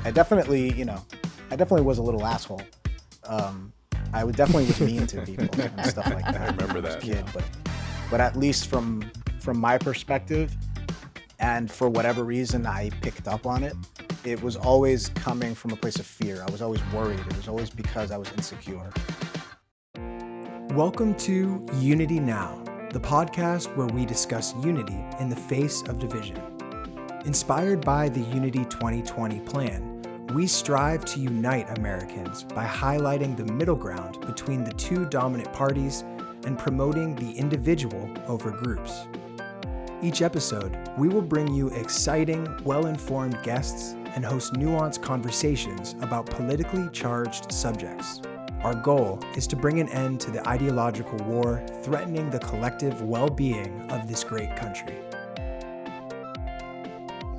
I definitely, I definitely was a little asshole. I would definitely was mean to people and stuff like that. I remember as a that. kid, but at least from my perspective, and for whatever reason I picked up on it, it was always coming from a place of fear. I was always worried. It was always because I was insecure. Welcome to UnityNow, the podcast where we discuss unity in the face of division. Inspired by the Unity 2020 plan, we strive to unite Americans by highlighting the middle ground between the two dominant parties and promoting the individual over groups. Each episode, we will bring you exciting, well-informed guests and host nuanced conversations about politically charged subjects. Our goal is to bring an end to the ideological war threatening the collective well-being of this great country.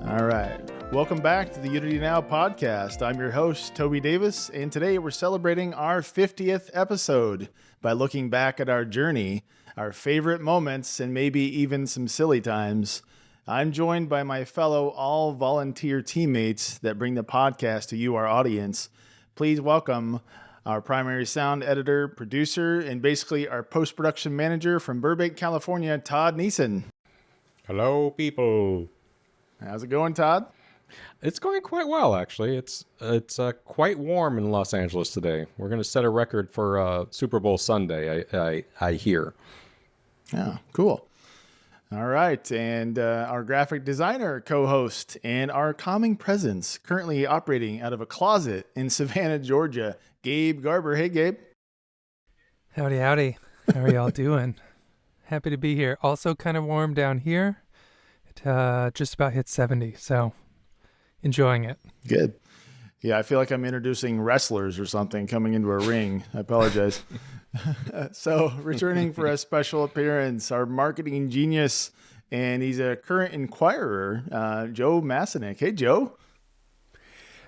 All right. Welcome back to the UnityNow podcast. I'm your host, Toby Davis, and today we're celebrating our 50th episode by looking back at our journey, our favorite moments, and maybe even some silly times. I'm joined by my fellow all-volunteer teammates that bring the podcast to you, our audience. Please welcome our primary sound editor, producer, and basically our post-production manager from Burbank, California, Todd Neeson. Hello, people. How's it going, Todd? It's going quite well, actually. It's quite warm in Los Angeles today. We're going to set a record for Super Bowl Sunday, I hear. Yeah, cool. All right, and our graphic designer, co-host, and our calming presence, currently operating out of a closet in Savannah, Georgia, Gabe Garber. Hey, Gabe. Howdy, howdy. How are y'all doing? Happy to be here. Also kind of warm down here. It just about hit 70, so enjoying it. Good. Yeah, I feel like I'm introducing wrestlers or something coming into a ring. I apologize. So returning for a special appearance, our marketing genius, and he's a current inquirer, Joe Masonic. Hey, Joe.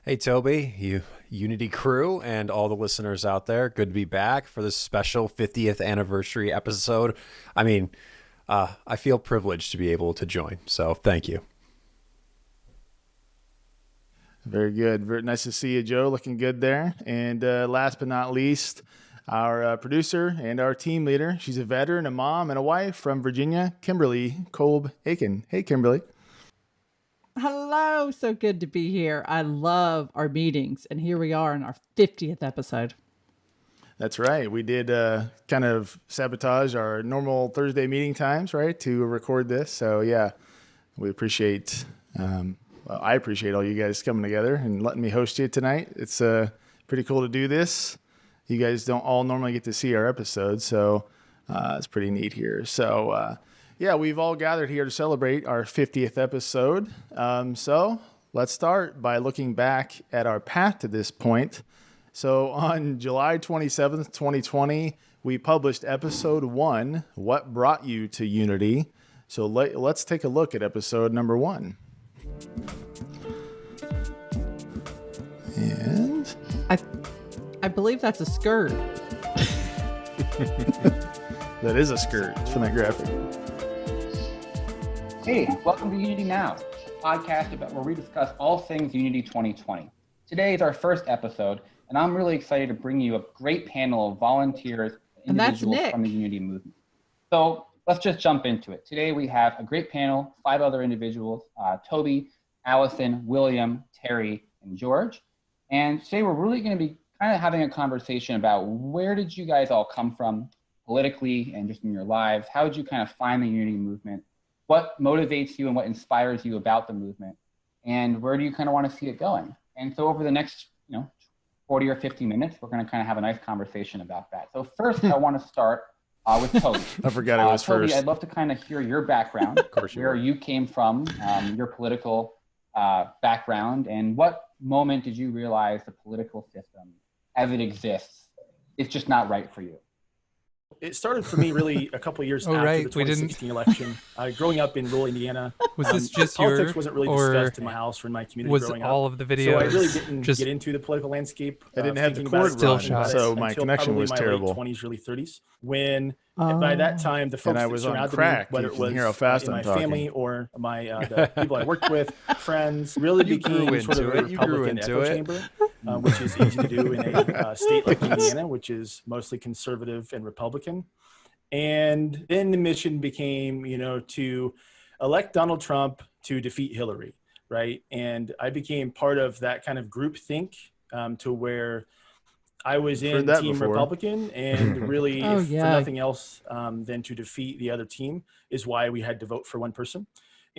Hey, Toby, you Unity crew, and all the listeners out there. Good to be back for this special 50th anniversary episode. I mean, I feel privileged to be able to join, so thank you. Very good. Very nice to see you, Joe. Looking good there. And last but not least, our producer and our team leader. She's a veteran, a mom, and a wife from Virginia, Kimberly Kolb Aiken. Hey, Kimberly. Hello. So good to be here. I love our meetings. And here we are in our 50th episode. That's right. We did kind of sabotage our normal Thursday meeting times, right, to record this. So, yeah, we appreciate I appreciate all you guys coming together and letting me host you tonight. It's pretty cool to do this. You guys don't all normally get to see our episodes, so it's pretty neat here. So, yeah, we've all gathered here to celebrate our 50th episode. So let's start by looking back at our path to this point. So on July 27th, 2020, we published episode 1, What Brought You to Unity? So let's take a look at episode number 1. And I believe that's a skirt. that is a skirt from that graphic. Hey, welcome to Unity Now, a podcast about where we discuss all things Unity 2020. Today is our first episode, and I'm really excited to bring you a great panel of volunteers and individuals from the Unity movement. So let's just jump into it. Today we have a great panel, 5 other individuals, Toby, Allison, William, Terry, and George. And today we're really going to be kind of having a conversation about where did you guys all come from politically and just in your lives? How did you kind of find the Unity movement? What motivates you and what inspires you about the movement? And where do you kind of want to see it going? And so over the next 40 or 50 minutes, we're going to kind of have a nice conversation about that. So first, I want to start with Toby. I forgot I was Toby, first. I'd love to kind of hear your background, where you came from, your political background, and what moment did you realize the political system as it exists is just not right for you? It started for me really a couple of years Oh, after right. the We didn't- 2016 election. Growing up in rural Indiana, Was this just politics your, wasn't really or discussed in my house or in my community was growing all up. of the videos So I really didn't just get into the political landscape. I didn't have the thinking about cord it, Still talking about shots. it so my until connection probably was my terrible. late 20s, early 30s, when by that time the folks And I that was on surrounded crack. me, whether You it can was hear how fast in I'm my talking. family or my the people I worked with, friends, really You became grew sort of into a it. You grew Republican into echo it. chamber, which is easy to do in a state like Indiana, which is mostly conservative and Republican. And then the mission became, to elect Donald Trump to defeat Hillary, right? And I became part of that kind of group think to where I was I've in heard that Team before. Republican, and really, Oh, if for yeah. nothing else, than to defeat the other team is why we had to vote for one person.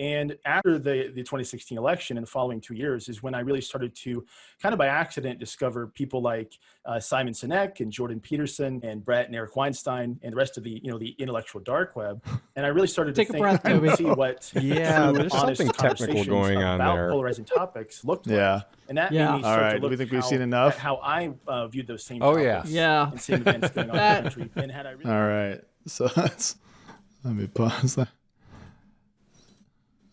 And after the 2016 election and the following 2 years is when I really started to kind of by accident discover people like Simon Sinek and Jordan Peterson and Brett and Eric Weinstein and the rest of the, the intellectual dark web. And I really started Take to a think breath, and Toby. see what Yeah, true, there's honest something technical conversations going on about there. polarizing topics looked like. Yeah. And that Yeah. made me All start right. to Do look we think we've how- seen enough? at how I viewed those same Oh, topics Yeah. and same events going on in That- the country. And had I really All right. So let me pause that.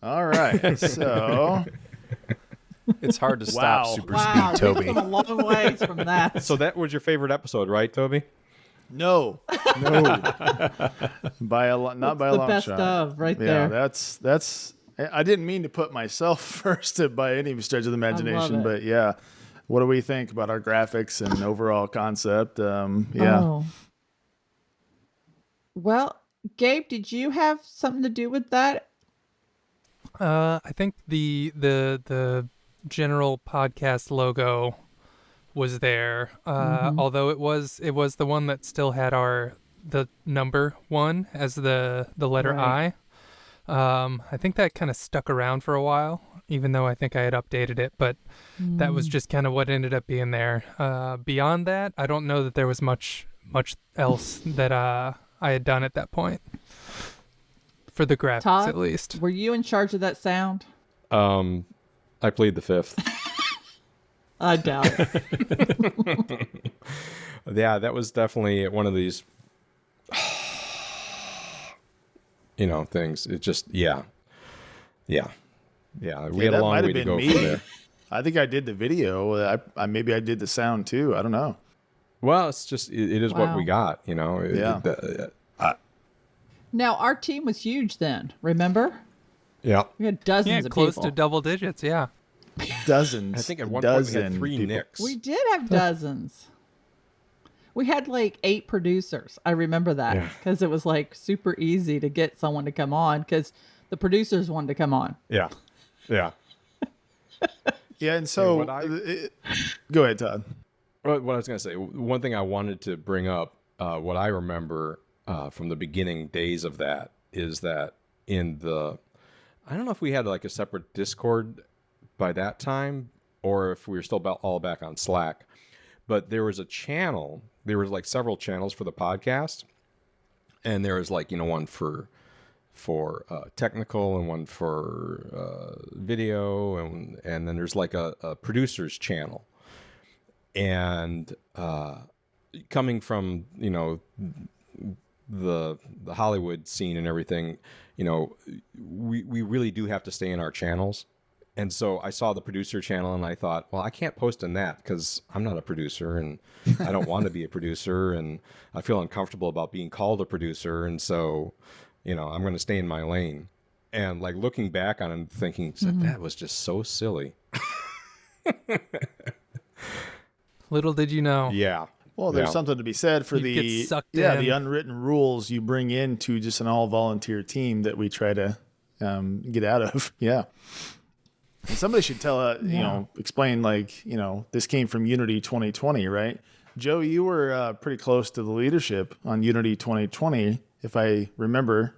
All right. So It's hard to Wow. stop super Wow, speed, we've Toby. come a long ways from that. So that was your favorite episode, right, Toby? no. By a lot, not by a the long best shot. of right Yeah, there. that's. I didn't mean to put myself first by any stretch of the imagination, it. but yeah. What do we think about our graphics and overall concept? Yeah. Oh. Well, Gabe, did you have something to do with that? I think the general podcast logo was there. Although it was the one that still had the number 1 as the letter Right. I. I think that kind of stuck around for a while, even though I think I had updated it, but that was just kind of what ended up being there. Beyond that, I don't know that there was much else that I had done at that point. For the graphics, Todd, at least. were you in charge of that sound? I plead the fifth. I doubt it. Yeah, that was definitely one of these, things. It just, yeah. We had a that long might way have to been go me. from there. I think I did the video. Maybe I did the sound too. I don't know. Well, it's just, it is what we Wow. got, It- Yeah. Now, our team was huge then, remember? yeah. We had dozens of Close people. to double digits, yeah. Dozens. I think at one point we dozen had 3 people. Nicks. We did have dozens. We had like 8 producers. I remember that Yeah. because it was like super easy to get someone to come on because the producers wanted to come on. Yeah. Yeah, and so what I- go ahead, Todd. What I was going to say, one thing I wanted to bring up, what I remember from the beginning days of that is that I don't know if we had like a separate Discord by that time or if we were still all back on Slack, but there was a channel, there was like several channels for the podcast, and there was like, one for technical and one for video, and then there's like a producer's channel. And coming from the Hollywood scene and everything, we really do have to stay in our channels. And so I saw the producer channel and I thought, well, I can't post in that because I'm not a producer and I don't want to be a producer and I feel uncomfortable about being called a producer. And so, I'm going to stay in my lane. And like looking back on it and thinking, that was just so silly. Little did you know. Yeah. Well, there's Yeah. something to be said for You'd get the sucked the in. unwritten rules you bring into just an all volunteer team that we try to get out of. Yeah. And somebody should tell explain like this came from Unity 2020, right? Joe, you were pretty close to the leadership on Unity 2020, if I remember.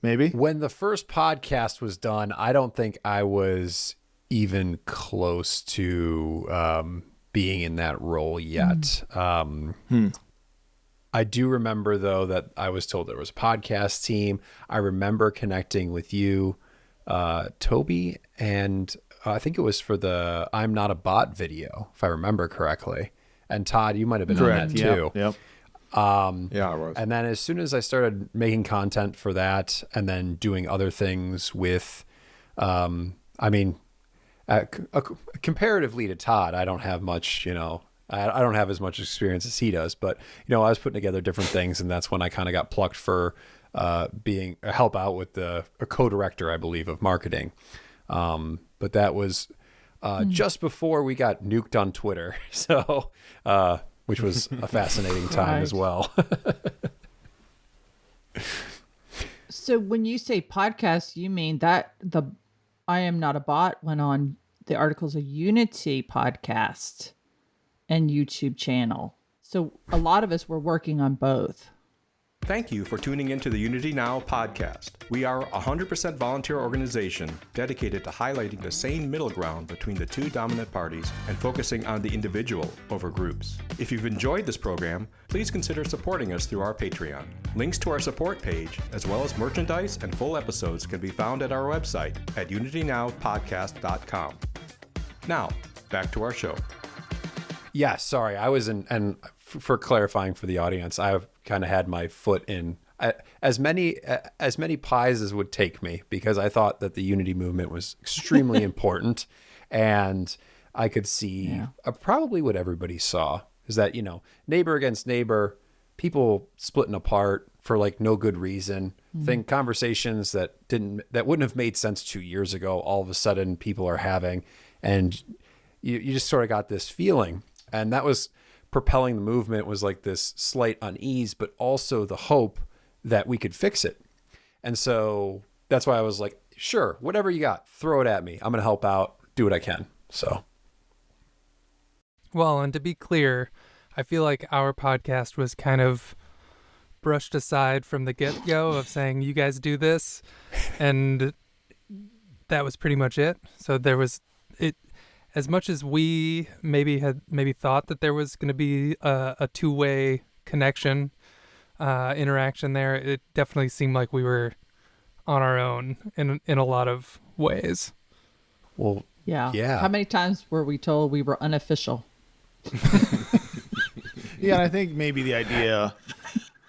Maybe. When the first podcast was done, I don't think I was even close to being in that role yet. I do remember, though, that I was told there was a podcast team. I remember connecting with you, Toby, and I think it was for the I'm Not a Bot video, if I remember correctly. And Todd, you might have been on that too. Yep. Yeah, I was. And then as soon as I started making content for that and then doing other things with, comparatively to Todd, I don't have much, I don't have as much experience as he does, but, I was putting together different things, and that's when I kind of got plucked for being a help out with a co-director, I believe, of marketing. But that was just before we got nuked on Twitter. So, which was a fascinating time as well. So when you say podcast, you mean that the I Am Not a Bot went on the Articles of Unity podcast and YouTube channel. So a lot of us were working on both. Thank you for tuning into the UnityNow podcast. We are a 100% volunteer organization dedicated to highlighting the sane middle ground between the two dominant parties and focusing on the individual over groups. If you've enjoyed this program, please consider supporting us through our Patreon. Links to our support page, as well as merchandise and full episodes, can be found at our website at unitynowpodcast.com. Now, back to our show. Yeah, sorry. I was in, and for clarifying for the audience, I've kind of had my foot in as many pies as would take me, because I thought that the Unity movement was extremely important, and I could see probably what everybody saw is that, neighbor against neighbor, people splitting apart for like no good reason. Think conversations that wouldn't have made sense 2 years ago, all of a sudden people are having, and you just sort of got this feeling. And that was propelling the movement, was like this slight unease, but also the hope that we could fix it. And so that's why I was like, sure, whatever you got, throw it at me. I'm going to help out, do what I can. So. Well, and to be clear, I feel like our podcast was kind of brushed aside from the get-go of saying, you guys do this. And that was pretty much it. So there was it. As much as we maybe thought that there was going to be a two-way connection, interaction there, it definitely seemed like we were on our own in a lot of ways. Well, yeah. How many times were we told we were unofficial? Yeah, and I think maybe the idea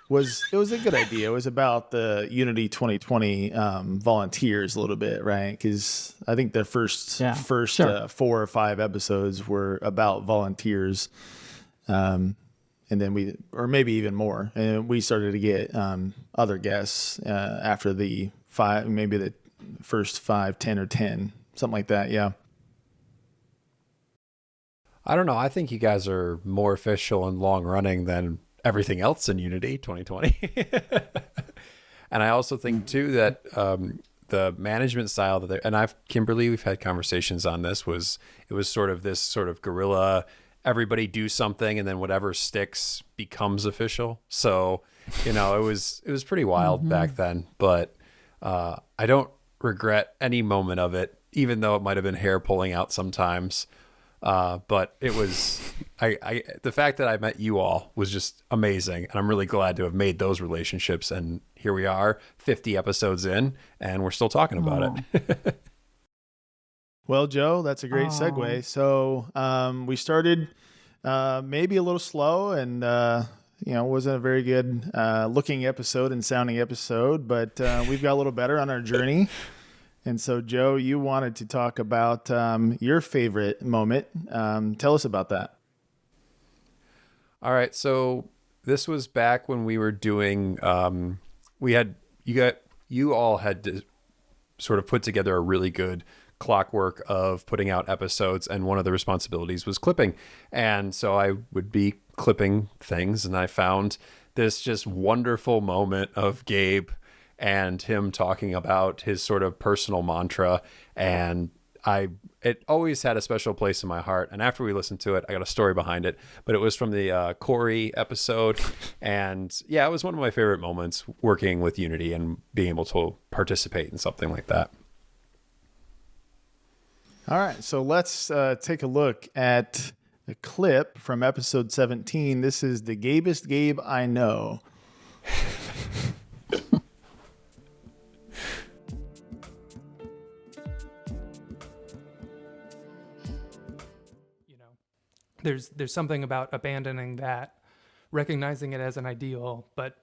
was a good idea. It was about the Unity 2020 volunteers a little bit, right? Because I think the first 4 or 5 episodes were about volunteers, and then or maybe even more, and we started to get other guests after the 5, maybe the first 5, 10 or 10, something like that. Yeah. I don't know. I think you guys are more official and long running than everything else in Unity 2020. And I also think too that the management style that Kimberly, we've had conversations on this, it was sort of this sort of guerrilla, everybody do something and then whatever sticks becomes official. So, it was pretty wild back then, but I don't regret any moment of it, even though it might've been hair pulling out sometimes. But it was, the fact that I met you all was just amazing. And I'm really glad to have made those relationships. And here we are 50 episodes in and we're still talking about it. Well, Joe, that's a great segue. So, we started, maybe a little slow and, wasn't a very good, looking episode and sounding episode, but, we've got a little better on our journey. And so, Joe, you wanted to talk about your favorite moment. Tell us about that. All right. So this was back when we were doing, you all had to sort of put together a really good clockwork of putting out episodes. And one of the responsibilities was clipping. And so I would be clipping things. And I found this just wonderful moment of Gabe and him talking about his sort of personal mantra. And it always had a special place in my heart. And after we listened to it, I got a story behind it, but it was from the Corey episode. And yeah, it was one of my favorite moments working with Unity and being able to participate in something like that. All right. So let's take a look at a clip from episode 17. This is the Gabest Gabe I Know. There's something about abandoning that recognizing it as an ideal, but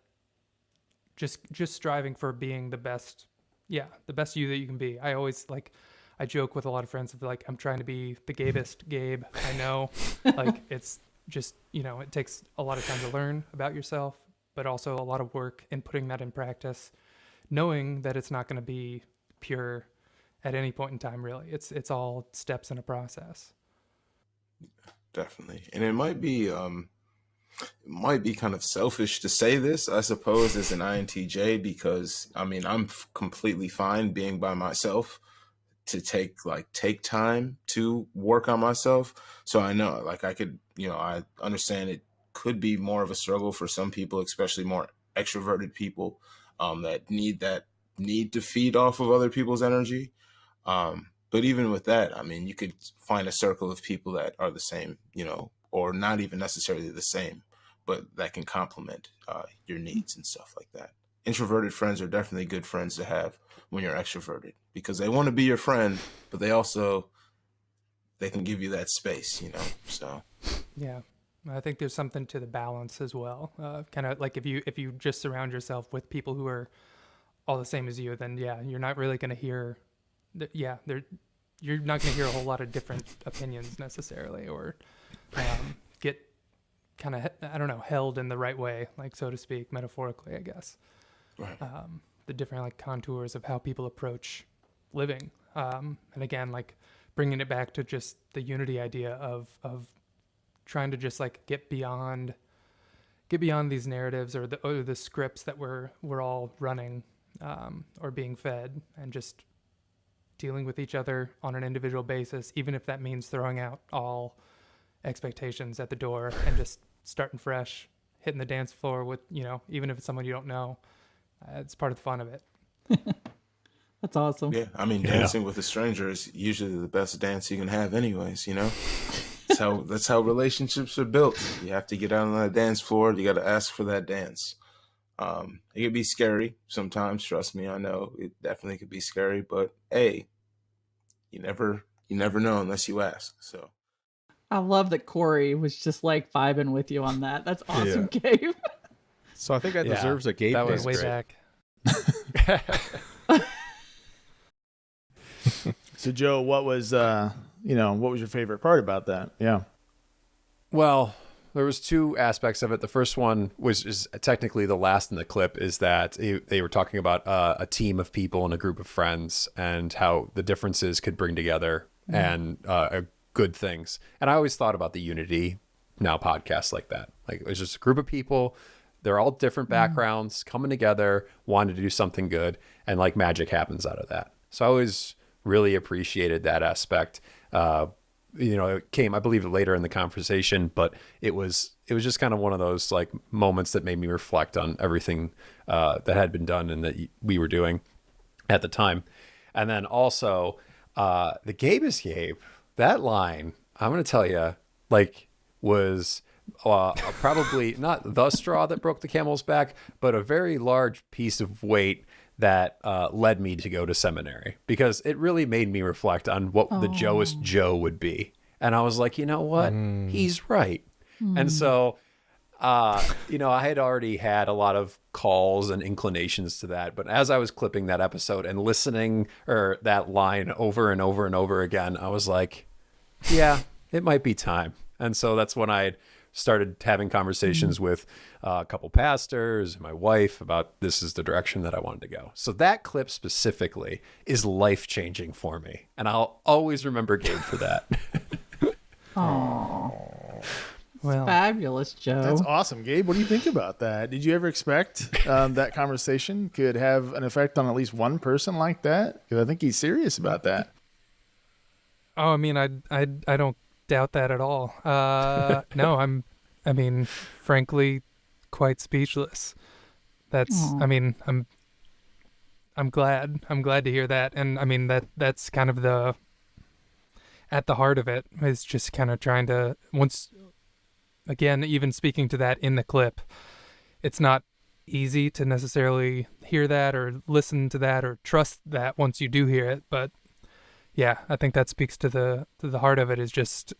just striving for being the best you that you can be. I joke with a lot of friends of like, I'm trying to be the gayest Gabe I know. Like, it's just, it takes a lot of time to learn about yourself, but also a lot of work in putting that in practice, knowing that it's not going to be pure at any point in time, really. It's all steps in a process. Definitely. And it might be kind of selfish to say this, I suppose, as an INTJ, because I'm completely fine being by myself, to take time to work on myself. So I know, like, I could, I understand it could be more of a struggle for some people, especially more extroverted people, that need to feed off of other people's energy. But even with that, you could find a circle of people that are the same, or not even necessarily the same, but that can complement your needs and stuff like that. Introverted friends are definitely good friends to have when you're extroverted, because they want to be your friend, but they can give you that space, so. Yeah. I think there's something to the balance as well. Kind of like if you just surround yourself with people who are all the same as you, then you're not really going to hear, you're not going to hear a whole lot of different opinions necessarily, or get kind of, I don't know, held in the right way, like, so to speak, metaphorically, I guess. Right. The different like contours of how people approach living. And again, like bringing it back to just the unity idea of trying to just like get beyond these narratives or the scripts that we're all running or being fed, and just dealing with each other on an individual basis, even if that means throwing out all expectations at the door and just starting fresh, hitting the dance floor with, even if it's someone you don't know. It's part of the fun of it. That's awesome. Yeah, dancing with a stranger is usually the best dance you can have anyways, That's how relationships are built. You have to get out on that dance floor. You got to ask for that dance. It could be scary sometimes. Trust me, I know it definitely could be scary. But hey, you never know unless you ask. So I love that Corey was just like vibing with you on that. That's awesome, Gabe. So I think that deserves a Gabe. That was dance. way back. So Joe, what was your favorite part about that? Yeah. Well, there was two aspects of it. The first one is technically the last in the clip, is that they were talking about a team of people and a group of friends, and how the differences could bring together and good things. And I always thought about the UnityNow podcast like that. Like, it was just a group of people. They're all different backgrounds coming together, wanting to do something good, and like magic happens out of that. So I always really appreciated that aspect. It came, I believe, later in the conversation, but it was just kind of one of those like moments that made me reflect on everything that had been done and that we were doing at the time. And then also the Gabe is Gabe, that line, I'm going to tell you, like, was probably not the straw that broke the camel's back, but a very large piece of weight that led me to go to seminary, because it really made me reflect on what the Joest Joe would be. And I was like, you know what? He's right. And so, I had already had a lot of calls and inclinations to that. But as I was clipping that episode and listening, or that line over and over and over again, I was like, yeah, it might be time. And so that's when I started having conversations with a couple pastors and my wife about this is the direction that I wanted to go. So that clip specifically is life-changing for me. And I'll always remember Gabe for that. Oh, Well, fabulous, Joe. That's awesome, Gabe. What do you think about that? Did you ever expect that conversation could have an effect on at least one person like that? Because I think he's serious about that. Oh, I don't doubt that at all. No, frankly, quite speechless. That's, I'm glad to hear that. And that's kind of at the heart of it, is just kind of trying to, once again, even speaking to that in the clip, it's not easy to necessarily hear that or listen to that or trust that once you do hear it. But yeah, I think that speaks to the heart of it, is just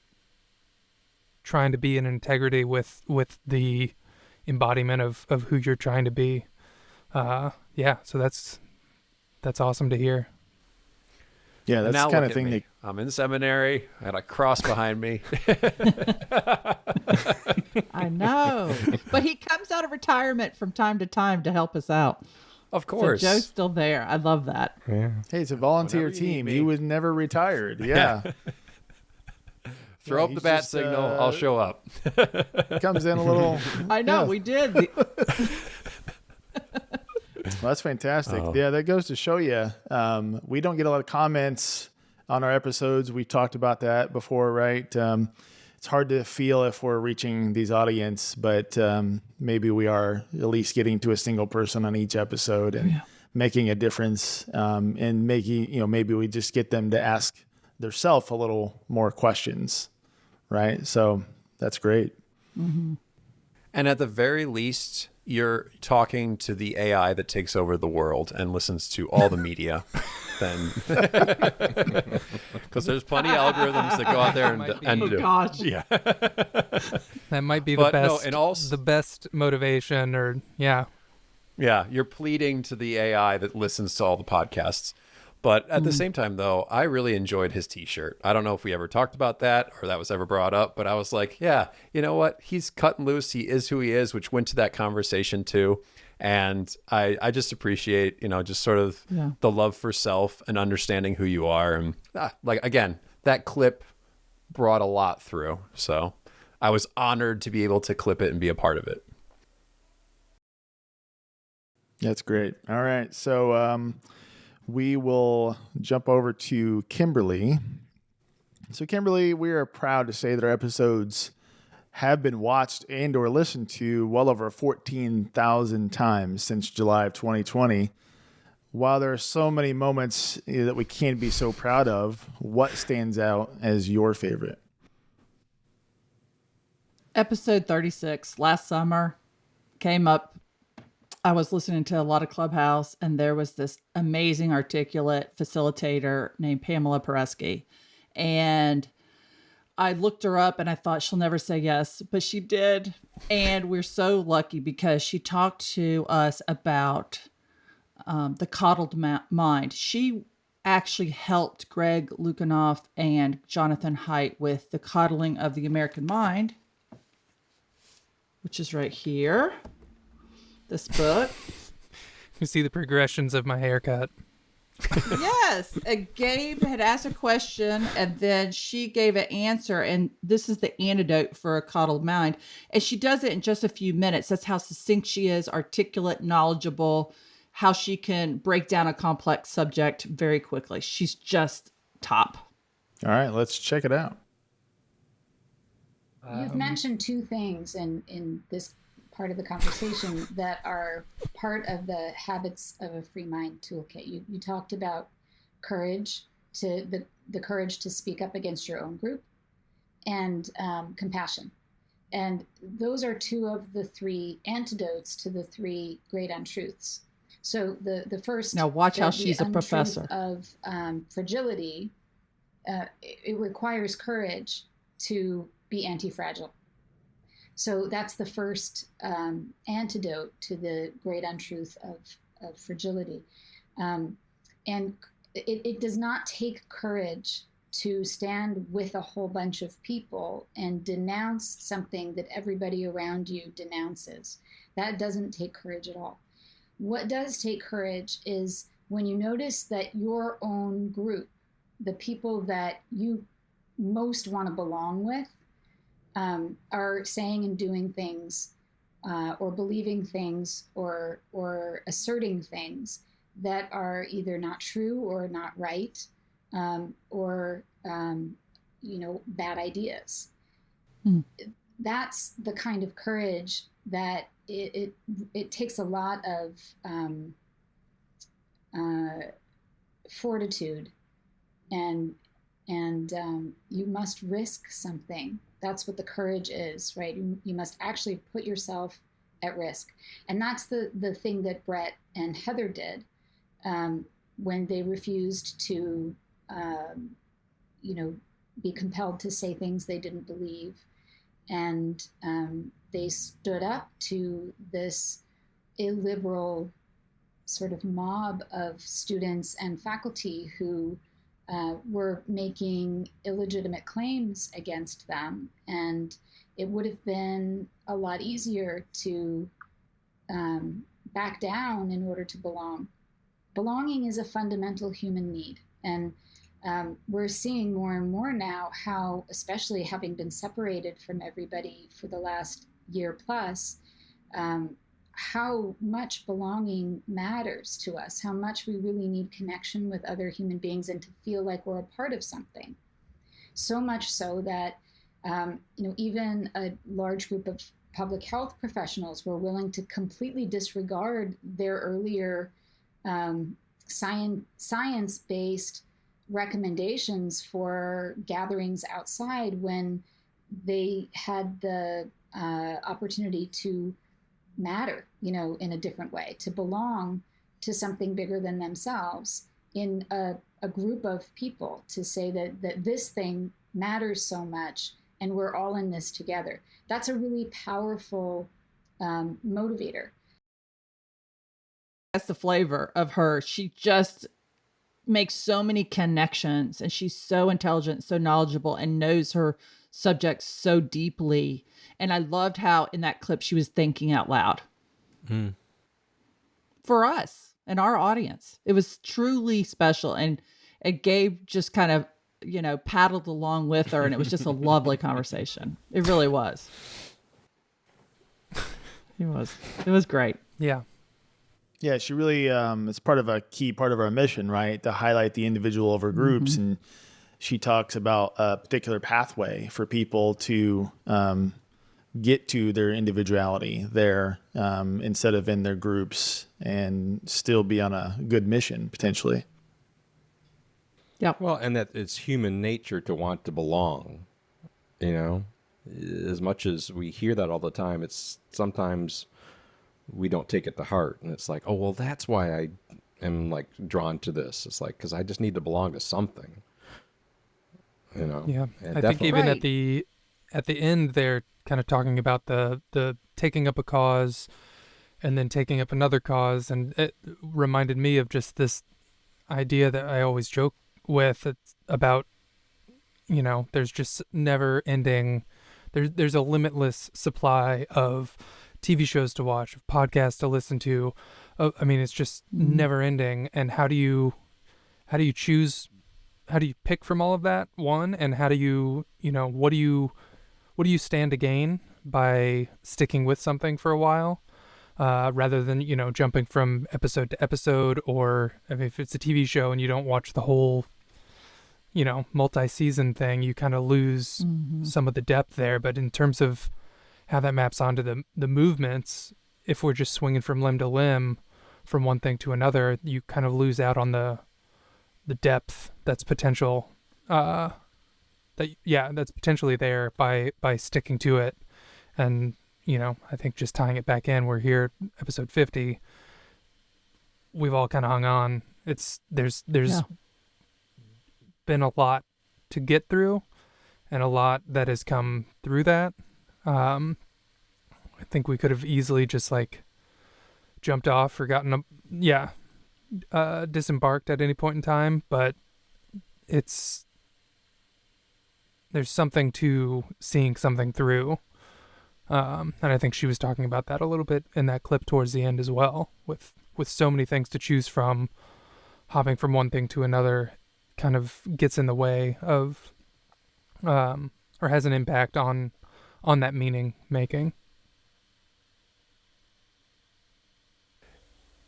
trying to be in integrity with the embodiment of who you're trying to be. Yeah, so that's awesome to hear. Yeah, that's now the kind look of at thing me. that I'm in seminary. I got a cross behind me. I know. But he comes out of retirement from time to time to help us out. Of course. So Joe's still there. I love that. Yeah. hey, it's a volunteer Whenever you need team. me. He was never retired. Yeah. Throw up the he's bat just, signal. I'll show up. Comes in a little. I know, Yeah. we did. Well, that's fantastic. Oh. Yeah, that goes to show you. We don't get a lot of comments on our episodes. We talked about that before, right? It's hard to feel if we're reaching these audience, but maybe we are at least getting to a single person on each episode and making a difference. And making, maybe we just get them to ask theirself a little more questions, right? So that's great. Mm-hmm. And at the very least, you're talking to the AI that takes over the world and listens to all the media. Then, because there's plenty of algorithms that go out there and Oh do. gosh. Yeah. That might be But the no, best, and all the best motivation, or yeah. Yeah, you're pleading to the AI that listens to all the podcasts. But at the same time, though, I really enjoyed his T-shirt. I don't know if we ever talked about that or that was ever brought up, but I was like, yeah, you know what? He's cut and loose. He is who he is, which went to that conversation too. And I just appreciate, just sort of the love for self and understanding who you are. And again, that clip brought a lot through. So I was honored to be able to clip it and be a part of it. That's great. All right. So we will jump over to Kimberly. So Kimberly, we are proud to say that our episodes have been watched and or listened to well over 14,000 times since July of 2020. While there are so many moments that we can't be so proud of, what stands out as your favorite? Episode 36 last summer came up. I was listening to a lot of Clubhouse, and there was this amazing articulate facilitator named Pamela Peresky. And I looked her up and I thought she'll never say yes, but she did. And we're so lucky because she talked to us about the coddled mind. She actually helped Greg Lukianoff and Jonathan Haidt with The Coddling of the American Mind, which is right here. This book. You see the progressions of my haircut. Yes. And Gabe had asked a question and then she gave an answer. And this is the antidote for a coddled mind. And she does it in just a few minutes. That's how succinct she is, articulate, knowledgeable, how she can break down a complex subject very quickly. She's just top. All right, let's check it out. You've mentioned two things in this part of the conversation that are part of the Habits of a Free Mind toolkit. You talked about courage, the courage to speak up against your own group, and compassion. And those are two of the three antidotes to the three great untruths. So the first, now watch how the she's a untruth professor of fragility. It requires courage to be anti-fragile. So that's the first antidote to the great untruth of fragility. And it does not take courage to stand with a whole bunch of people and denounce something that everybody around you denounces. That doesn't take courage at all. What does take courage is when you notice that your own group, the people that you most want to belong with, are saying and doing things or believing things or asserting things that are either not true or not right or bad ideas. That's the kind of courage that it takes a lot of fortitude and you must risk something. That's what the courage is, right? You must actually put yourself at risk. And that's the thing that Brett and Heather did when they refused to, be compelled to say things they didn't believe. and they stood up to this illiberal sort of mob of students and faculty who were making illegitimate claims against them. And it would have been a lot easier to back down in order to belong. Belonging is a fundamental human need. And we're seeing more and more now how, especially having been separated from everybody for the last year plus, how much belonging matters to us, how much we really need connection with other human beings and to feel like we're a part of something. So much so that, even a large group of public health professionals were willing to completely disregard their earlier science-based recommendations for gatherings outside when they had the opportunity to matter, in a different way, to belong to something bigger than themselves in a group of people, to say that this thing matters so much and we're all in this together. That's a really powerful motivator. That's the flavor of her. She just makes so many connections, and she's so intelligent, so knowledgeable, and knows her subject so deeply. And I loved how in that clip she was thinking out loud for us and our audience. It was truly special, and it gave just kind of, paddled along with her, and it was just a lovely conversation. It really was. It was great. Yeah. Yeah, she really it's part of a key part of our mission, right? To highlight the individual over groups. And she talks about a particular pathway for people to get to their individuality there instead of in their groups, and still be on a good mission, potentially. Yeah. Well, and that it's human nature to want to belong, as much as we hear that all the time, it's sometimes we don't take it to heart. And it's like, oh, well, that's why I am like drawn to this. It's like, because I just need to belong to something, Yeah. And I think even Right. at the end, they're kind of talking about the taking up a cause and then taking up another cause. And it reminded me of just this idea that I always joke with. It's about, there's just never ending. There's a limitless supply of TV shows to watch, of podcasts to listen to. I mean, it's just never ending. And how do you choose? How do you pick from all of that? One, and how do you, what do you stand to gain by sticking with something for a while, rather than, jumping from episode to episode, or if it's a TV show and you don't watch the whole, multi-season thing, you kind of lose some of the depth there. But in terms of how that maps onto the movements, if we're just swinging from limb to limb from one thing to another, you kind of lose out on the depth that's potential, that's potentially there by sticking to it. And, I think just tying it back in, we're here episode 50. We've all kind of hung on. There's been a lot to get through, and a lot that has come through that. I think we could have easily just jumped off or disembarked at any point in time, but there's something to seeing something through. And I think she was talking about that a little bit in that clip towards the end as well, with so many things to choose from. Hopping from one thing to another kind of gets in the way of, or has an impact on that meaning making.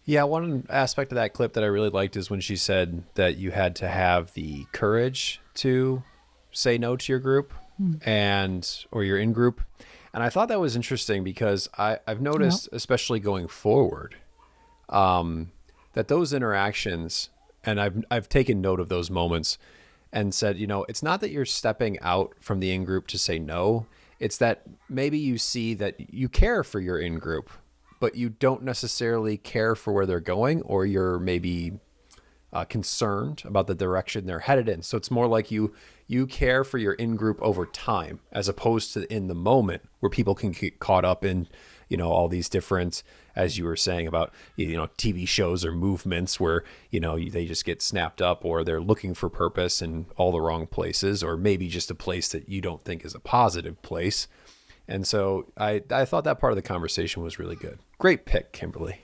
Yeah, one aspect of that clip that I really liked is when she said that you had to have the courage to say no to your group or your in-group. And I thought that was interesting because I've noticed, especially going forward, that those interactions, and I've taken note of those moments and said, it's not that you're stepping out from the in-group to say no. It's that maybe you see that you care for your in-group, but you don't necessarily care for where they're going, or you're maybe concerned about the direction they're headed in. So it's more like you care for your in-group over time, as opposed to in the moment where people can get caught up in, all these different, as you were saying about, TV shows or movements where, they just get snapped up, or they're looking for purpose in all the wrong places, or maybe just a place that you don't think is a positive place. And so I thought that part of the conversation was really good. Great pick, Kimberly.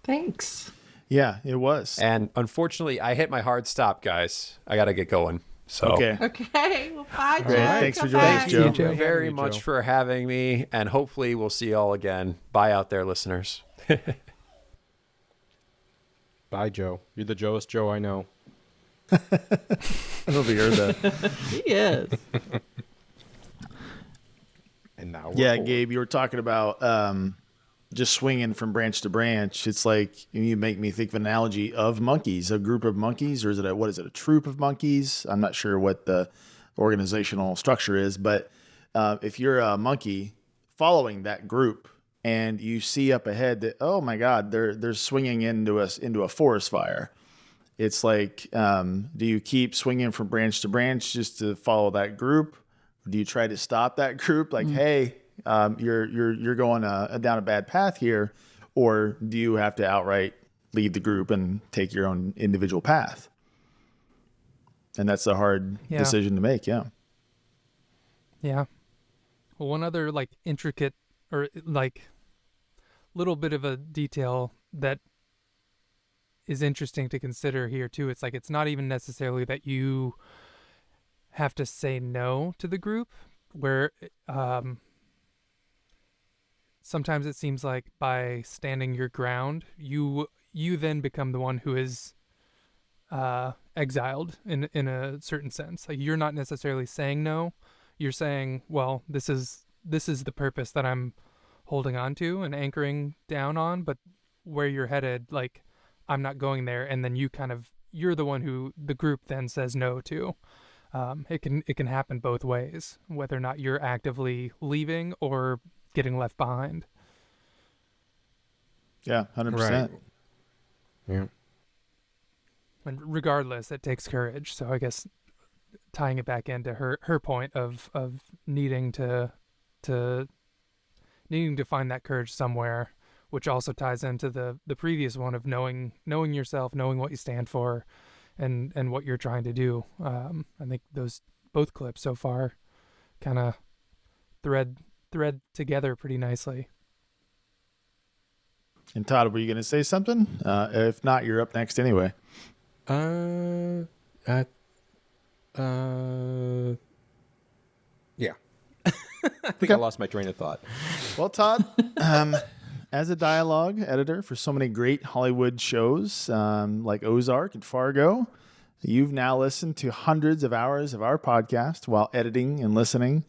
Thanks. Yeah, it was. And unfortunately, I hit my hard stop, guys. I got to get going. So Okay. Well, bye, Joe. Great. Thanks for Come joining us, back. Joe. Thank you very Joe. much for having me. And hopefully we'll see you all again. Bye out there, listeners. Bye, Joe. You're the Joest Joe I know. I don't know if you heard that. He is. And now we're Yeah, forward. Gabe, you were talking about just swinging from branch to branch. It's like, you make me think of an analogy of monkeys, a group of monkeys, or is it a troop of monkeys? I'm not sure what the organizational structure is, but if you're a monkey following that group and you see up ahead that, oh my God, they're swinging into a forest fire. It's like, do you keep swinging from branch to branch just to follow that group? Do you try to stop that group? Like, hey, you're going down a bad path here, or do you have to outright leave the group and take your own individual path? And that's a hard decision to make. Yeah. Yeah. Well, one other intricate or little bit of a detail that is interesting to consider here too. It's it's not even necessarily that you have to say no to the group, where sometimes it seems like by standing your ground, you then become the one who is exiled in a certain sense. You're not necessarily saying no. You're saying, well, this is the purpose that I'm holding on to and anchoring down on, but where you're headed, I'm not going there. And then you're the one who the group then says no to. It can happen both ways, whether or not you're actively leaving or getting left behind. Yeah. 100%. Right. Yeah. And regardless, it takes courage. So I guess tying it back into her point of needing to find that courage somewhere, which also ties into the previous one of knowing yourself, knowing what you stand for, and what you're trying to do. I think those both clips so far kind of thread together pretty nicely. And Todd, were you going to say something? If not, you're up next anyway. Yeah. I think I lost my train of thought. Well, Todd, as a dialogue editor for so many great Hollywood shows like Ozark and Fargo, you've now listened to hundreds of hours of our podcast while editing and listening.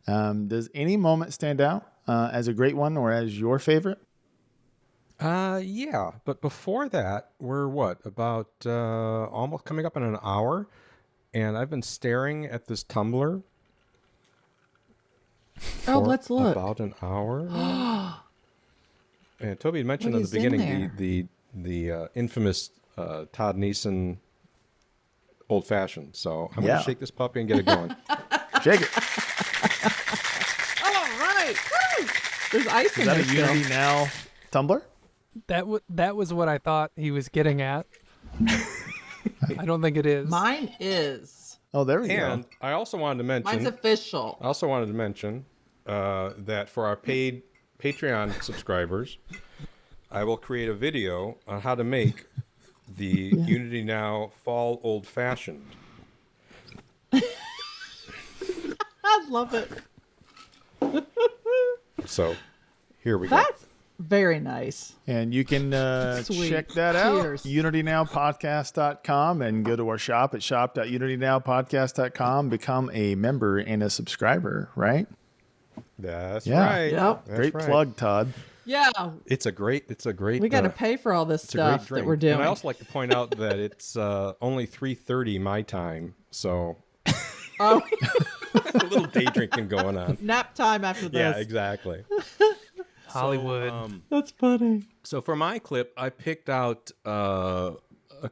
Does any moment stand out as a great one or as your favorite? Yeah, but before that, we're about almost coming up in an hour, and I've been staring at this Tumblr. Oh, let's look. About an hour now. And Toby had mentioned What at the is in beginning the infamous Todd Neeson Old Fashioned. So I'm going to shake this puppy and get it going. Shake it. All right. Woo! There's ice in Is that there a still. UnityNow Tumblr? That was what I thought he was getting at. I don't think it is. Mine is. Oh, there we And go. I also wanted to mention. Mine's official. I also wanted to mention that for our paid Patreon subscribers, I will create a video on how to make the UnityNow Fall Old Fashioned. I love it. So here we go. That's very nice. And you can Sweet. check that Cheers. out, UnityNowPodcast.com, and go to our shop at shop.UnityNowPodcast.com, become a member and a subscriber, right? That's Yeah. right. Yep. That's Great right. plug, Todd. Yeah. It's a great. We got to pay for all this It's a great stuff drink. that we're doing. And I also like to point out that it's only 3:30 my time, so Oh, a little day drinking going on. nap time after this. Yeah, exactly. Hollywood. That's funny. So for my clip, I picked out a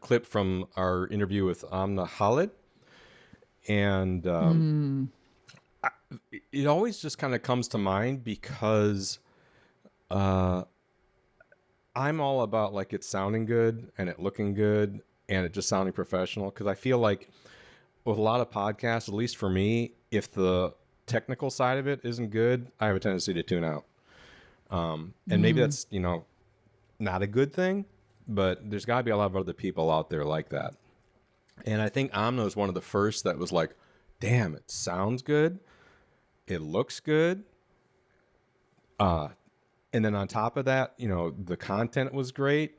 clip from our interview with Amna Khalid. And it always just kind of comes to mind because I'm all about like it sounding good and it looking good and it just sounding professional. Because I feel like with a lot of podcasts, at least for me, if the technical side of it isn't good, I have a tendency to tune out. And maybe that's, not a good thing, but there's got to be a lot of other people out there like that. And I think Amna was one of the first that was like, damn, it sounds good. It looks good. And then on top of that, the content was great.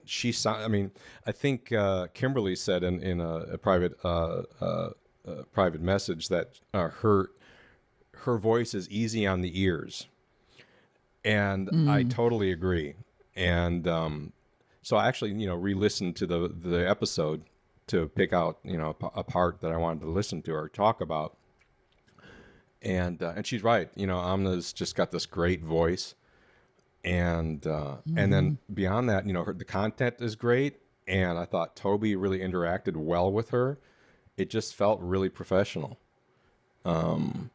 I think Kimberly said in a private private message that her voice is easy on the ears. And I totally agree. And so I actually, re-listened to the episode to pick out, a part that I wanted to listen to or talk about. And she's right. Amna's just got this great voice. And then beyond that, the content is great. And I thought Toby really interacted well with her. It just felt really professional. And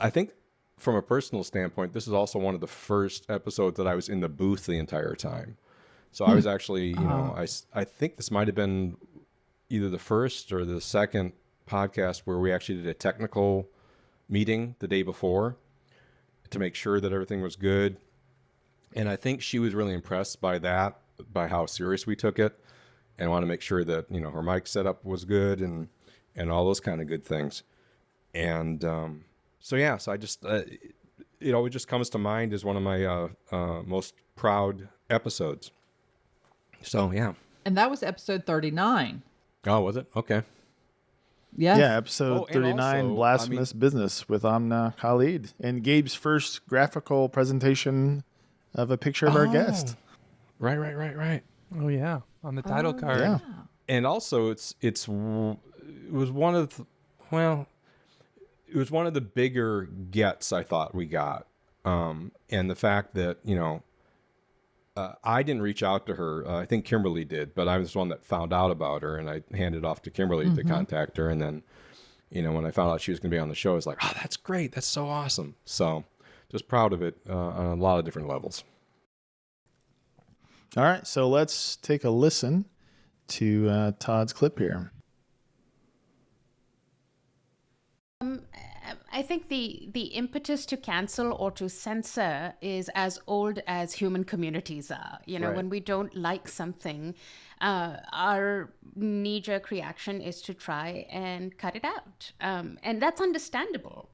I think from a personal standpoint, this is also one of the first episodes that I was in the booth the entire time. So I was actually, I think this might have been either the first or the second podcast where we actually did a technical meeting the day before to make sure that everything was good. And I think she was really impressed by that, by how serious we took it, and want to make sure that, her mic setup was good and all those kind of good things. And so I just, it always just comes to mind as one of my most proud episodes. So, yeah. And that was episode 39. Oh, was it? Okay. Yes. Yeah, episode 39, also, Blasphemous Business with Amna Khalid. And Gabe's first graphical presentation of a picture of our guest. Right. Oh yeah, on the title card. Yeah. And also, it was one of the bigger gets I thought we got. And the fact that, I didn't reach out to her. I think Kimberly did, but I was the one that found out about her, and I handed off to Kimberly to contact her. And then, when I found out she was going to be on the show, I was like, oh, that's great. That's so awesome. So just proud of it on a lot of different levels. All right, so let's take a listen to Todd's clip here. I think the impetus to cancel or to censor is as old as human communities are. Right. When we don't like something, our knee-jerk reaction is to try and cut it out. And that's understandable.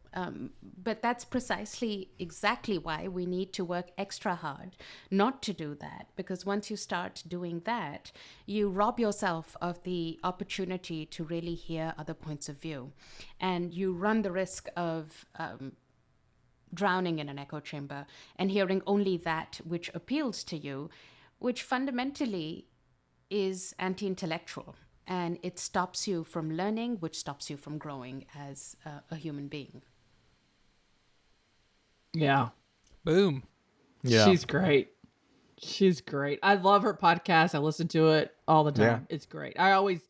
But that's precisely exactly why we need to work extra hard not to do that. Because once you start doing that, you rob yourself of the opportunity to really hear other points of view. And you run the risk of drowning in an echo chamber and hearing only that which appeals to you, which fundamentally is anti-intellectual. And it stops you from learning, which stops you from growing as a human being. Yeah. Boom. Yeah. She's great. I love her podcast. I listen to it all the time. Yeah. It's great. I always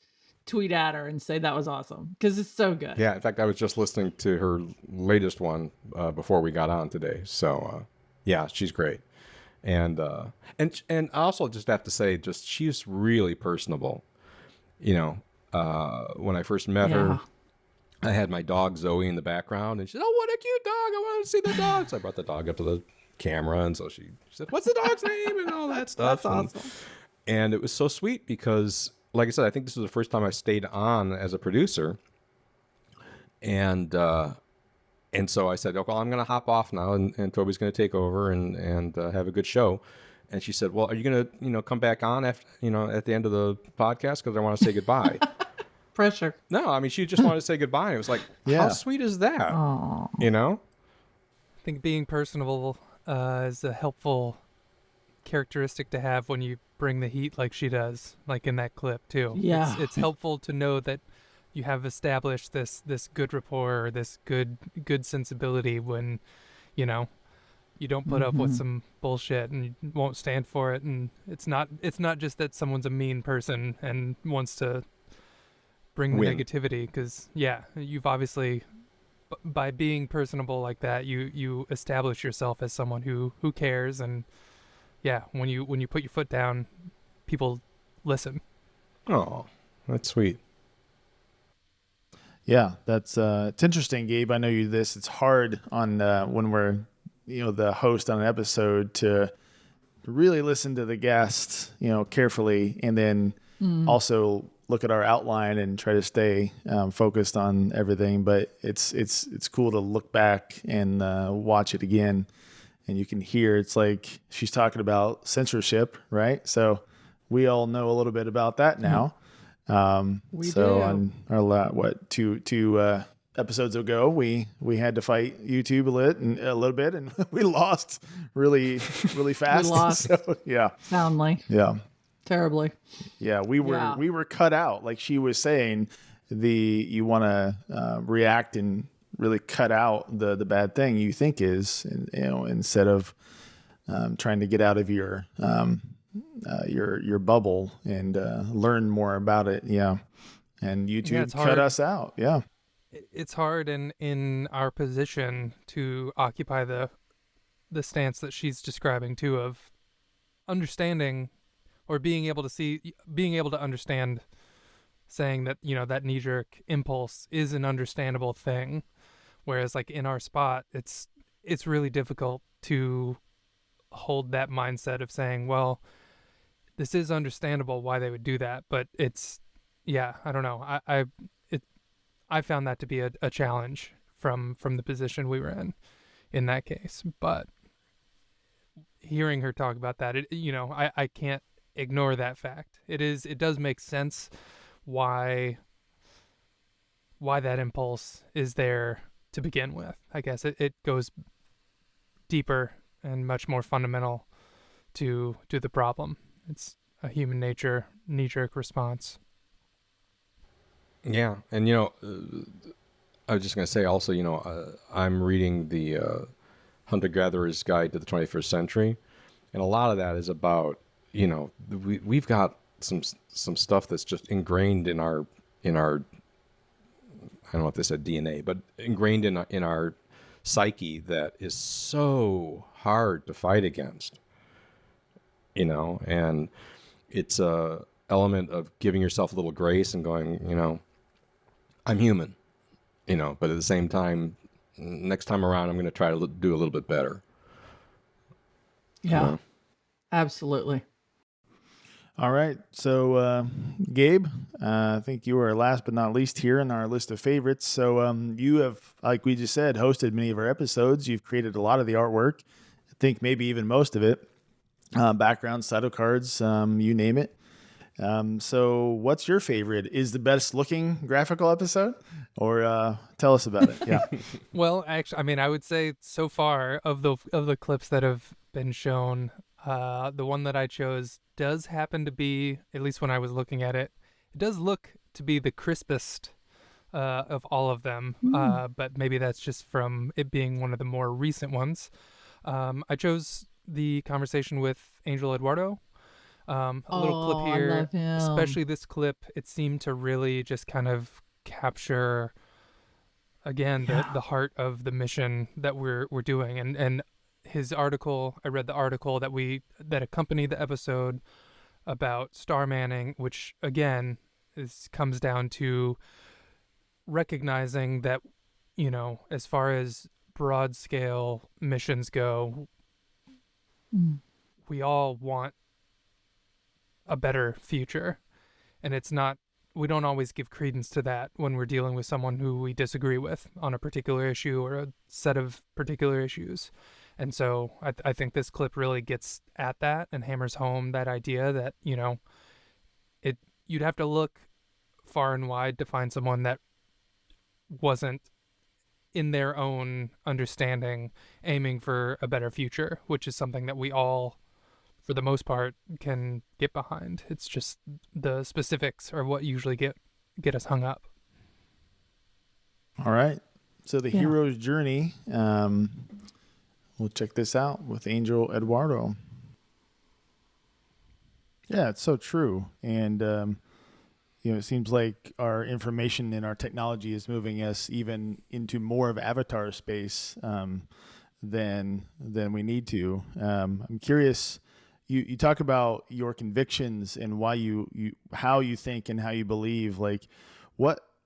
tweet at her and say that was awesome because it's so good. Yeah, in fact, I was just listening to her latest one before we got on today. So, yeah, she's great. And I also just have to say, she's really personable. When I first met her, I had my dog Zoe in the background, and she said, "Oh, what a cute dog! I want to see the dog." So I brought the dog up to the camera, and so she said, "What's the dog's name?" and all that stuff. That's awesome. And it was so sweet because, like I said, I think this was the first time I stayed on as a producer, and so I said, "Oh, well, I'm going to hop off now, and Toby's going to take over and have a good show." And she said, "Well, are you going to come back on after at the end of the podcast because I want to say goodbye." Pressure. No, she just wanted to say goodbye. It was like, how sweet is that? Aww. I think being personable is a helpful characteristic to have when you bring the heat like she does, like in that clip too. Yeah. It's helpful to know that you have established this good rapport, or this good sensibility when, you don't put up with some bullshit and you won't stand for it. And it's not just that someone's a mean person and wants to bring the negativity, because you've obviously, by being personable like that, you establish yourself as someone who cares. And when you put your foot down, people listen. Oh, that's sweet. Yeah, that's it's interesting, Gabe. I know you this. It's hard on when we're the host on an episode to really listen to the guests carefully, and then also look at our outline and try to stay focused on everything. But it's cool to look back and watch it again, and you can hear it's like she's talking about censorship, right? So we all know a little bit about that now. We so do. on our two episodes ago, we had to fight YouTube a little bit, and we lost really fast. We lost. So, yeah. Soundly. Yeah. Terribly. Yeah. We were cut out. Like she was saying, you want to react and really cut out the bad thing you think is, instead of trying to get out of your bubble and learn more about it. Yeah. And YouTube cut us out. Yeah. It's hard in our position to occupy the stance that she's describing too, of understanding or being able to understand, saying that, that knee-jerk impulse is an understandable thing. Whereas like in our spot, it's really difficult to hold that mindset of saying, well, this is understandable why they would do that, but it's, I don't know. I found that to be a challenge from the position we were in that case. But hearing her talk about that, I can't ignore that fact. It does make sense why that impulse is there to begin with. I guess it goes deeper and much more fundamental to the problem. It's a human nature knee-jerk response. Yeah, and I was just going to say also, I'm reading the Hunter-Gatherer's Guide to the 21st Century, and a lot of that is about, we've got some stuff that's just ingrained in our I don't know if they said DNA, but ingrained in our psyche that is so hard to fight against, and it's a element of giving yourself a little grace and going, I'm human, but at the same time, next time around, I'm going to try to do a little bit better. Yeah, absolutely. All right. So, Gabe, I think you are last but not least here in our list of favorites. So you have, like we just said, hosted many of our episodes. You've created a lot of the artwork. I think maybe even most of it. Backgrounds, title cards, you name it. So what's your favorite? Is the best looking graphical episode? Or tell us about it. Yeah. Well, actually, I would say so far of the clips that have been shown, the one that I chose does happen to be, at least when I was looking at it, it does look to be the crispest of all of them. But maybe that's just from it being one of the more recent ones. I chose the conversation with Angel Eduardo. A little clip here, I love him. especially this clip. It seemed to really just kind of capture, again, the heart of the mission that we're doing. And his article, I read the article that accompanied the episode about star manning, which again comes down to recognizing that, as far as broad scale missions go, we all want a better future. And we don't always give credence to that when we're dealing with someone who we disagree with on a particular issue or a set of particular issues. And so I think this clip really gets at that and hammers home that idea that, you'd have to look far and wide to find someone that wasn't, in their own understanding, aiming for a better future, which is something that we all, for the most part, can get behind. It's just the specifics are what usually get us hung up. All right. So the hero's journey, We'll check this out with Angel Eduardo. Yeah, it's so true. And, it seems like our information and our technology is moving us even into more of avatar space than we need to. I'm curious, you talk about your convictions and why how you think and how you believe. Like,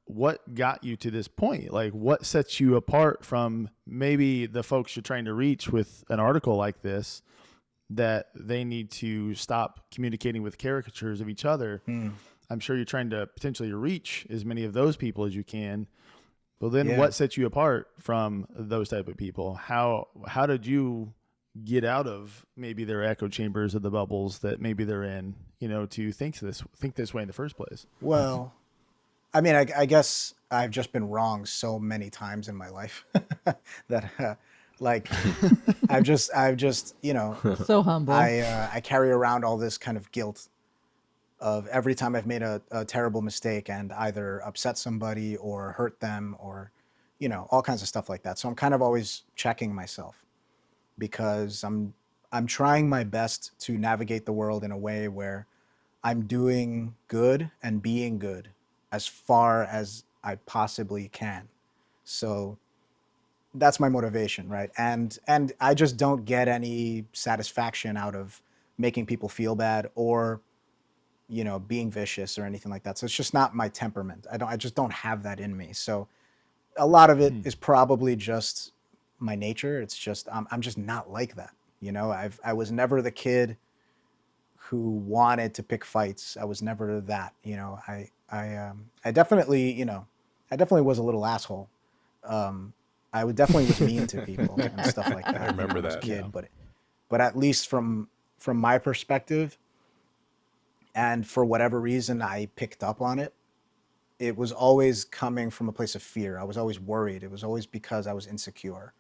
what got you to this point? Like, what sets you apart from maybe the folks you're trying to reach with an article like this, that they need to stop communicating with caricatures of each other? I'm sure you're trying to potentially reach as many of those people as you can. Well, then what sets you apart from those type of people? How did you get out of maybe their echo chambers of the bubbles that maybe they're in, to think this way in the first place? Well, I mean, I guess I've just been wrong so many times in my life that, I've just, So humble. I carry around all this kind of guilt of every time I've made a terrible mistake and either upset somebody or hurt them or, all kinds of stuff like that. So I'm kind of always checking myself because I'm trying my best to navigate the world in a way where I'm doing good and being good as far as I possibly can. So that's my motivation, right? And I just don't get any satisfaction out of making people feel bad or, being vicious or anything like that. So it's just not my temperament. I just don't have that in me. So a lot of it is probably just my nature. It's just, I'm just not like that. I was never the kid who wanted to pick fights. I was never that, I definitely, I definitely was a little asshole. I would definitely was mean to people and stuff like that. I remember when I was that. a kid, but at least from my perspective, and for whatever reason I picked up on it, it was always coming from a place of fear. I was always worried. It was always because I was insecure.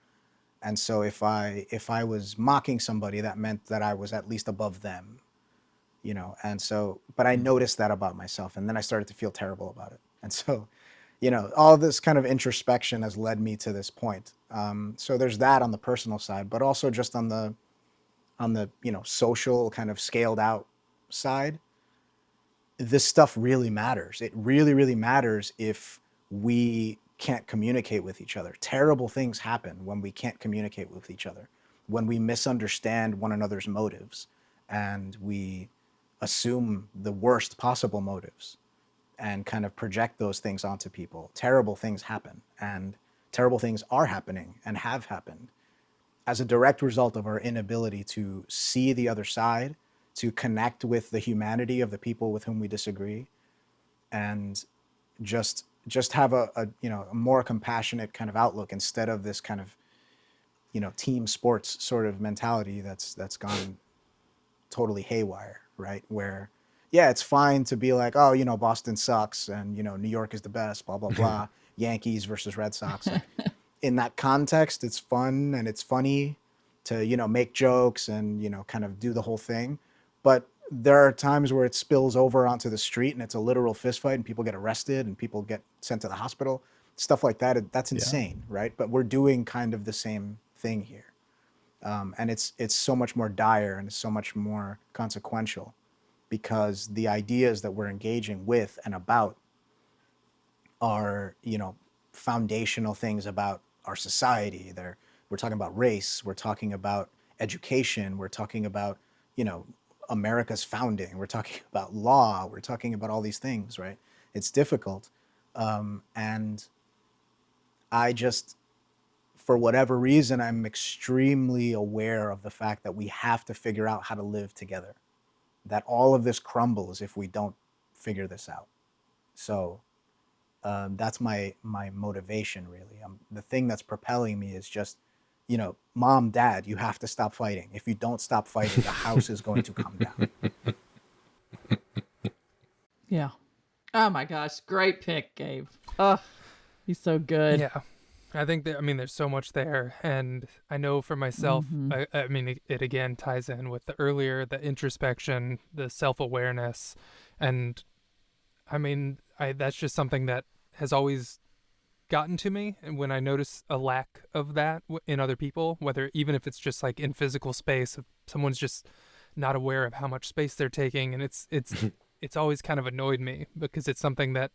And so if I was mocking somebody, that meant that I was at least above them, and so, but I noticed that about myself, and then I started to feel terrible about it. And so, all this kind of introspection has led me to this point. So there's that on the personal side, but also just on the social kind of scaled out side, this stuff really matters. It really, really matters if we can't communicate with each other. Terrible things happen when we can't communicate with each other, when we misunderstand one another's motives and we assume the worst possible motives and kind of project those things onto people. Terrible things happen, and terrible things are happening and have happened as a direct result of our inability to see the other side, to connect with the humanity of the people with whom we disagree, and just have a more compassionate kind of outlook instead of this kind of team sports sort of mentality that's gone totally haywire, right? Where it's fine to be like, oh, Boston sucks and New York is the best, blah blah blah, Yankees versus Red Sox. Like, in that context, it's fun and it's funny to make jokes and kind of do the whole thing. But there are times where it spills over onto the street and it's a literal fist fight and people get arrested and people get sent to the hospital, stuff like that. That's insane, right? But we're doing kind of the same thing here. And it's so much more dire and it's so much more consequential because the ideas that we're engaging with and about are, foundational things about our society. We're talking about race, we're talking about education, we're talking about, America's founding, we're talking about law, we're talking about all these things, right? It's difficult. And I just, for whatever reason, I'm extremely aware of the fact that we have to figure out how to live together, that all of this crumbles if we don't figure this out. So that's my motivation, really. The thing that's propelling me is just, Mom, Dad, you have to stop fighting. If you don't stop fighting, the house is going to come down. Yeah. Oh my gosh. Great pick, Gabe. Oh, he's so good. Yeah. I think there's so much there. And I know for myself, it again ties in with the earlier, the introspection, the self-awareness. And that's just something that has always gotten to me, and when I notice a lack of that in other people, whether even if it's just like in physical space, if someone's just not aware of how much space they're taking, and it's always kind of annoyed me because it's something that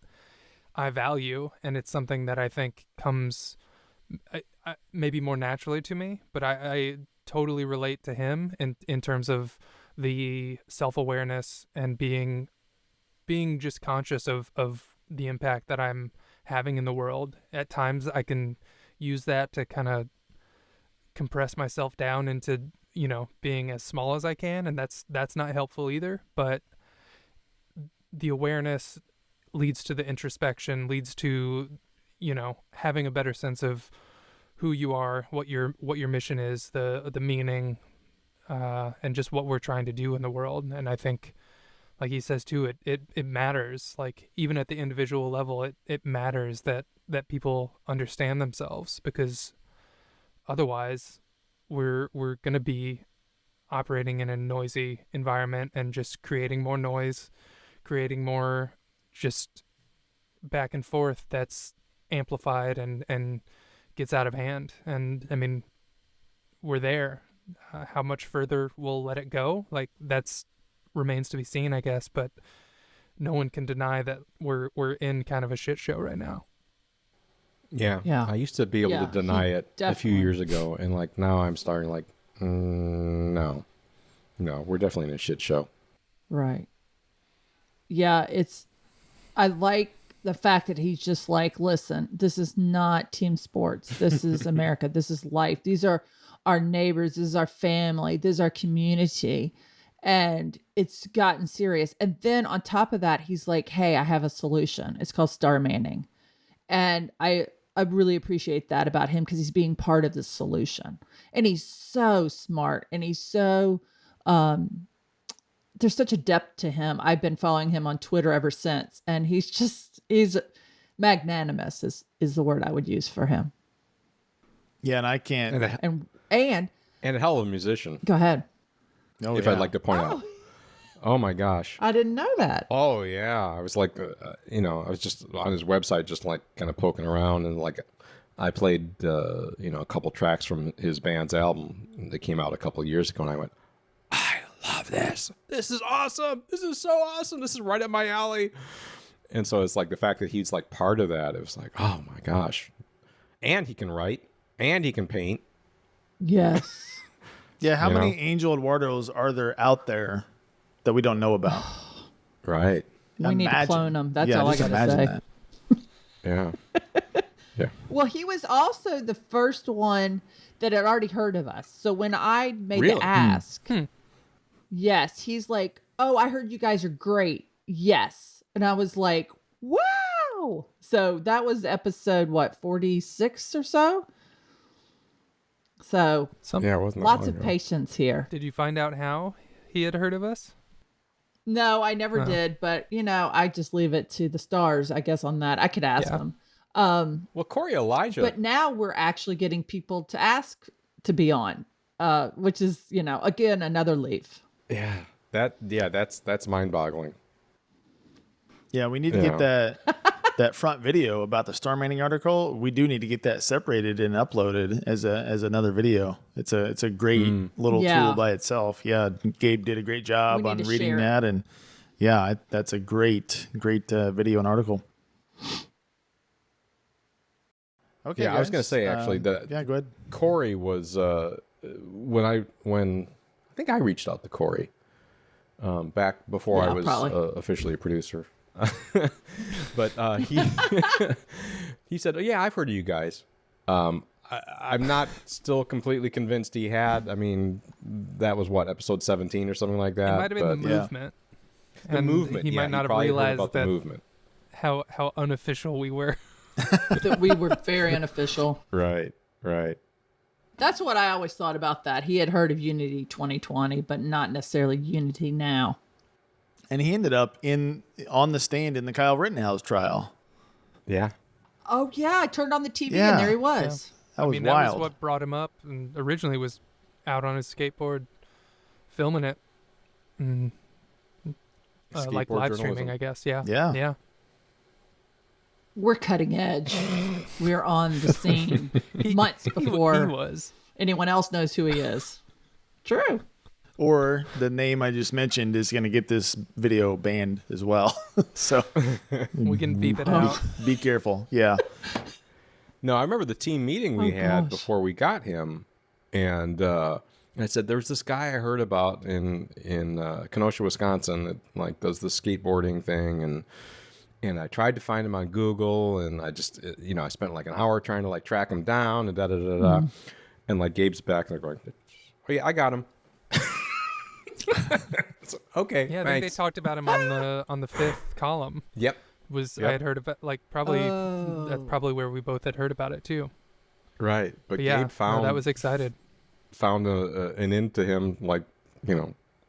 I value, and it's something that I think comes maybe more naturally to me, but I totally relate to him in terms of the self-awareness and being just conscious of the impact that I'm having in the world. At times I can use that to kind of compress myself down into, being as small as I can, and that's not helpful either. But the awareness leads to the introspection, leads to, having a better sense of who you are, what your mission is, the meaning, and just what we're trying to do in the world. And I think, like he says too, it matters. Like even at the individual level, it matters that people understand themselves, because otherwise we're going to be operating in a noisy environment and just creating more noise, creating more just back and forth that's amplified and gets out of hand. And I mean, we're there. How much further we'll let it go, like that's remains to be seen, I guess. But no one can deny that we're in kind of a shit show right now. Yeah. I used to be able to deny it a few years ago, and like now I'm starting like, no, we're definitely in a shit show. Right. Yeah, I like the fact that he's just like, listen, this is not team sports. This is America. This is life. These are our neighbors. This is our family. This is our community. And it's gotten serious. And then on top of that, he's like, hey, I have a solution. It's called star manning. And I really appreciate that about him, because he's being part of the solution. And he's so smart, and he's so, there's such a depth to him. I've been following him on Twitter ever since. And he's magnanimous is the word I would use for him. Yeah. And I can't. And a hell of a musician. Go ahead. Oh, if I'd like to point out. Oh my gosh. I didn't know that. Oh yeah. I was like, I was just on his website, just like kind of poking around, and like I played, a couple tracks from his band's album that came out a couple of years ago, and I went, I love this. This is awesome. This is so awesome. This is right up my alley. And so it's like the fact that he's like part of that. It was like, oh my gosh. And he can write, and he can paint. Yes. Yeah, how many Angel Eduardos are there out there that we don't know about? Right. We need to clone them. That's all I got to say. That. Yeah. Yeah. Well, he was also the first one that had already heard of us. So when I made the ask, yes, he's like, oh, I heard you guys are great. Yes. And I was like, wow. So that was episode, 46 or so? So it wasn't lots of patience here. Did you find out how he had heard of us? No, I never did. But, I just leave it to the stars, I guess, on that. I could ask him. Well, Corey Elijah. But now we're actually getting people to ask to be on, which is, again, another leaf. Yeah. That's mind-boggling. Yeah, we need to get that front video about the star manning article. We do need to get that separated and uploaded as another video. It's a great little tool by itself. Yeah, Gabe did a great job on reading that, and that's a great video and article. Okay, I was going to say actually that go ahead. Corey was when I think I reached out to Corey back before I was officially a producer. But he said, oh, yeah, I've heard of you guys. I'm not still completely convinced he had. I mean, that was episode 17 or something like that. It might have been the movement. The movement. He might not have realized that the movement. How unofficial we were. That we were very unofficial. Right. That's what I always thought about that. He had heard of Unity 2020, but not necessarily UnityNow. And he ended up on the stand in the Kyle Rittenhouse trial. Yeah. Oh yeah, I turned on the TV and there he was. Yeah. That was wild. That was what brought him up, and originally was out on his skateboard, filming it, and like live streaming, I guess. Yeah. Yeah. We're cutting edge. We're on the scene months before he was. anyone else knows who he is. True. Or the name I just mentioned is going to get this video banned as well. So We can beep it out. be careful. Yeah. No, I remember the team meeting we had gosh. before we got him, and I said there's this guy I heard about in Kenosha, Wisconsin, that like does the skateboarding thing, and I tried to find him on Google, and I just I spent like an hour trying to like track him down and and like Gabe's back and they're going, oh yeah, I got him. So, okay, Yeah, I think they thanks. talked about him on the fifth column. Yep. I Yep. had heard about that's probably where we both had heard about it too. Right, but Yeah, Gabe found that was excited. found an end to him like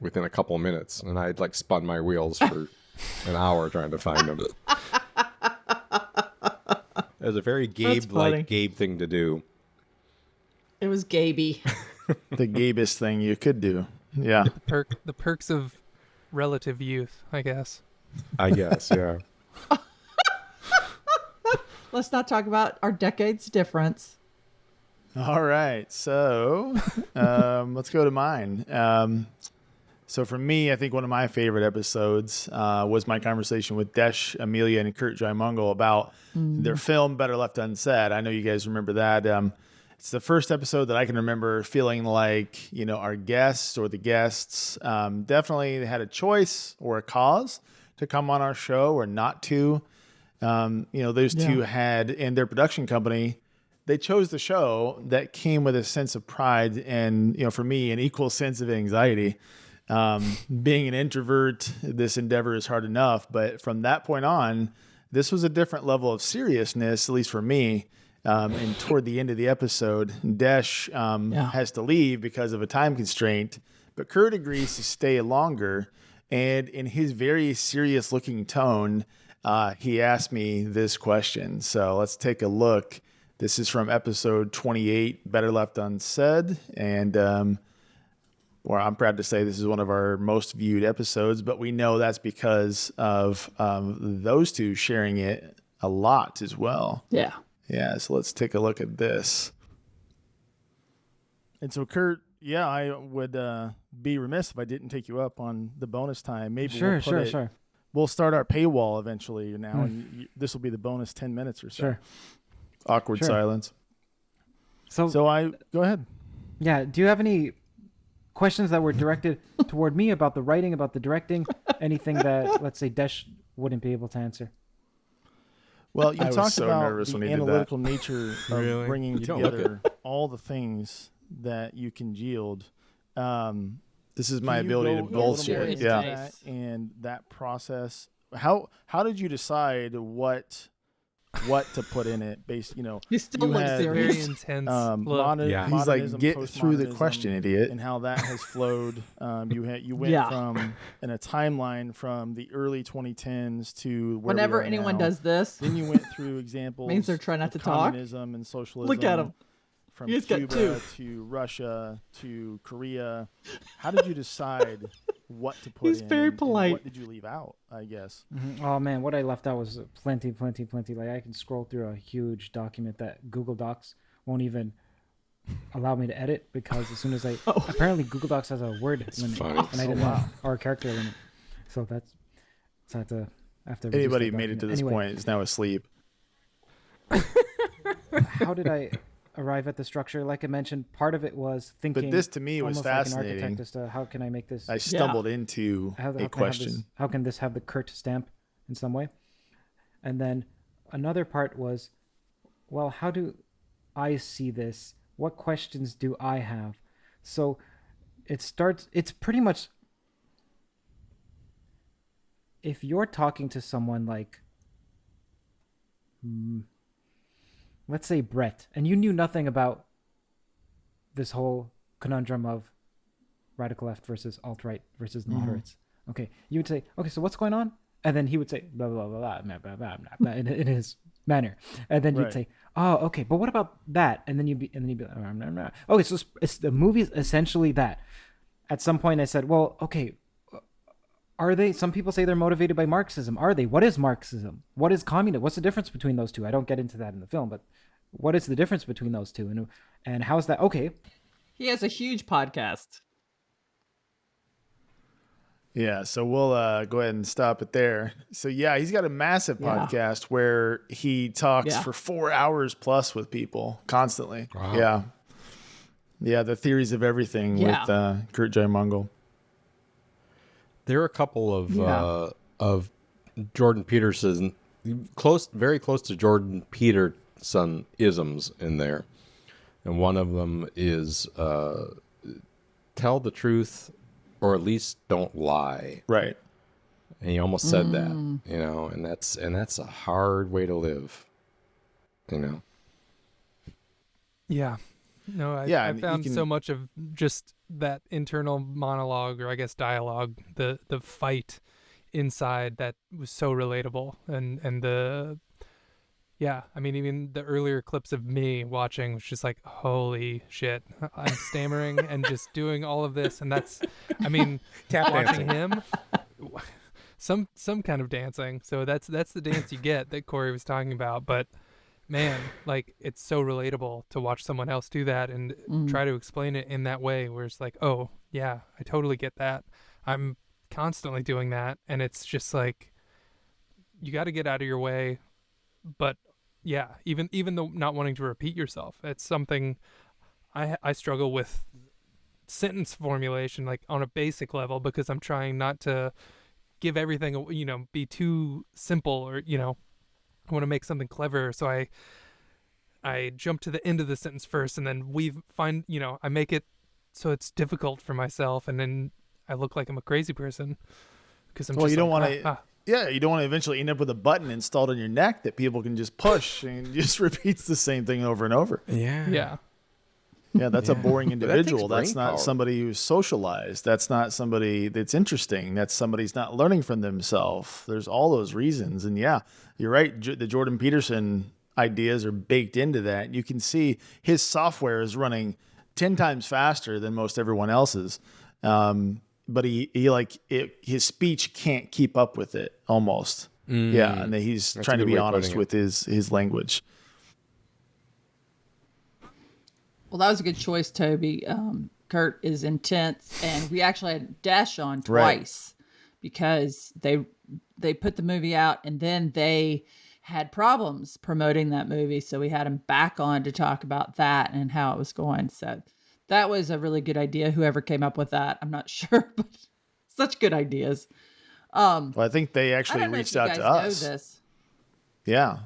within a couple of minutes, and I'd like spun my wheels for an hour trying to find him. It was a very funny. Gabe thing to do. It was Gaby. The Gabest thing you could do. Yeah. The perks of relative youth, I guess. I guess, yeah. Let's not talk about our decades difference. All right. So let's go to mine. So for me, I think one of my favorite episodes was my conversation with Desh, Amelia, and Kurt Jaimungal about their film Better Left Unsaid. I know you guys remember that. It's the first episode that I can remember feeling like, our guests or the guests definitely had a choice or a cause to come on our show or not to. Those two had in their production company, they chose the show that came with a sense of pride and, for me, an equal sense of anxiety. Being an introvert, this endeavor is hard enough. But from that point on, this was a different level of seriousness, at least for me. And toward the end of the episode, Desh has to leave because of a time constraint, but Kurt agrees to stay longer. And in his very serious looking tone, he asked me this question. So let's take a look. This is from episode 28, Better Left Unsaid. And I'm proud to say this is one of our most viewed episodes, but we know that's because of those two sharing it a lot as well. Yeah. Yeah, so let's take a look at this. And so, Kurt, I would be remiss if I didn't take you up on the bonus time. Maybe Sure. We'll start our paywall eventually now, and this will be the bonus 10 minutes or so. Sure. Awkward silence. So go ahead. Yeah, do you have any questions that were directed toward me about the writing, about the directing, anything that, let's say, Desh wouldn't be able to answer? Well, you I was talked so about nervous the when he did that. analytical nature of Really? bringing You don't look together all the things that you congealed. This is my Can you ability go to a little bullshit. more into Yeah, that? and that process. How did you decide what to put in it? Based, You still you look had serious. Very intense. Yeah. He's like, modernism, get through the postmodernism, question, idiot. and how that has flowed. You went Yeah. from in a timeline from the early 2010s to where Whenever we are anyone now. does this, Then you went through examples. Means they're trying not of to talk. communism and socialism. Look at 'em. From He's got Cuba two. to Russia to Korea. How did you decide what to put He's in? very and polite. what did you leave out? I guess. Oh man, what I left out was plenty. Like I can scroll through a huge document that Google Docs won't even allow me to edit because as soon as apparently Google Docs has a word limit, funny. and I didn't know, or a character limit. So I have to reduce Anybody that who made it to document. this Anyway, point is now asleep. how did I arrive at the structure? Like I mentioned, part of it was thinking. But this to me was almost like an fascinating. architect as to how can I make this. I stumbled into how a can I have question. this- how can this have the Kurt stamp in some way? And then another part was, well, how do I see this? What questions do I have? So it's pretty much, if you're talking to someone like, let's say Brett, and you knew nothing about this whole conundrum of radical left versus alt-right versus moderates. Okay, you would say, okay, so what's going on? And then he would say, blah, blah, blah, blah, blah, blah, blah, blah, in his manner. And then you'd Right. say, oh, okay, but what about that? And then you'd be like, blah, blah, blah. Okay, so it's the movie's essentially that. At some point I said, well, okay, Are they? Some people say they're motivated by Marxism. Are they? What is Marxism? What is communism? What's the difference between those two? I don't get into that in the film, but what is the difference between those two? And how's that? Okay. He has a huge podcast. Yeah, so we'll go ahead and stop it there. So yeah, he's got a massive podcast where he talks for 4 hours plus with people constantly. Wow. Yeah, the theories of everything with Kurt J. Mungle. There are a couple of Jordan Peterson, very close to Jordan Peterson isms in there, and one of them is tell the truth, or at least don't lie. Right. And he almost said that, you know, and that's a hard way to live, you know. Yeah. No, I found so much of just that internal monologue, or I guess dialogue, the fight inside, that was so relatable. And I mean, even the earlier clips of me watching was just like, holy shit, I'm stammering and just doing all of this. And that's, I mean, watching him, some kind of dancing. So that's the dance you get that Corey was talking about. But man, like, it's so relatable to watch someone else do that and try to explain it in that way, where it's like, oh yeah, I totally get that. I'm constantly doing that. And it's just like, you got to get out of your way. But yeah, even though not wanting to repeat yourself, it's something I struggle with sentence formulation, like on a basic level, because I'm trying not to give everything, you know, be too simple, or, you know, I want to make something clever. So I jump to the end of the sentence first, and then I make it so it's difficult for myself, and then I look like I'm a crazy person because I'm you don't want to. Yeah, you don't want to eventually end up with a button installed on your neck that people can just push and just repeats the same thing over and over. Yeah. Yeah, that's a boring individual. That's not power. Somebody who's socialized. That's not somebody that's interesting. That's somebody who's not learning from themselves. There's all those reasons. And yeah, you're right. The Jordan Peterson ideas are baked into that. You can see his software is running 10 times faster than most everyone else's. But his speech can't keep up with it almost. Yeah, and he's trying to be honest with his language. Well, that was a good choice, Toby. Kurt is intense, and we actually had Dash on twice because they put the movie out, and then they had problems promoting that movie, so we had him back on to talk about that and how it was going. So that was a really good idea. Whoever came up with that, I'm not sure, but such good ideas. Well, I think they actually reached out to us. Know this. Yeah.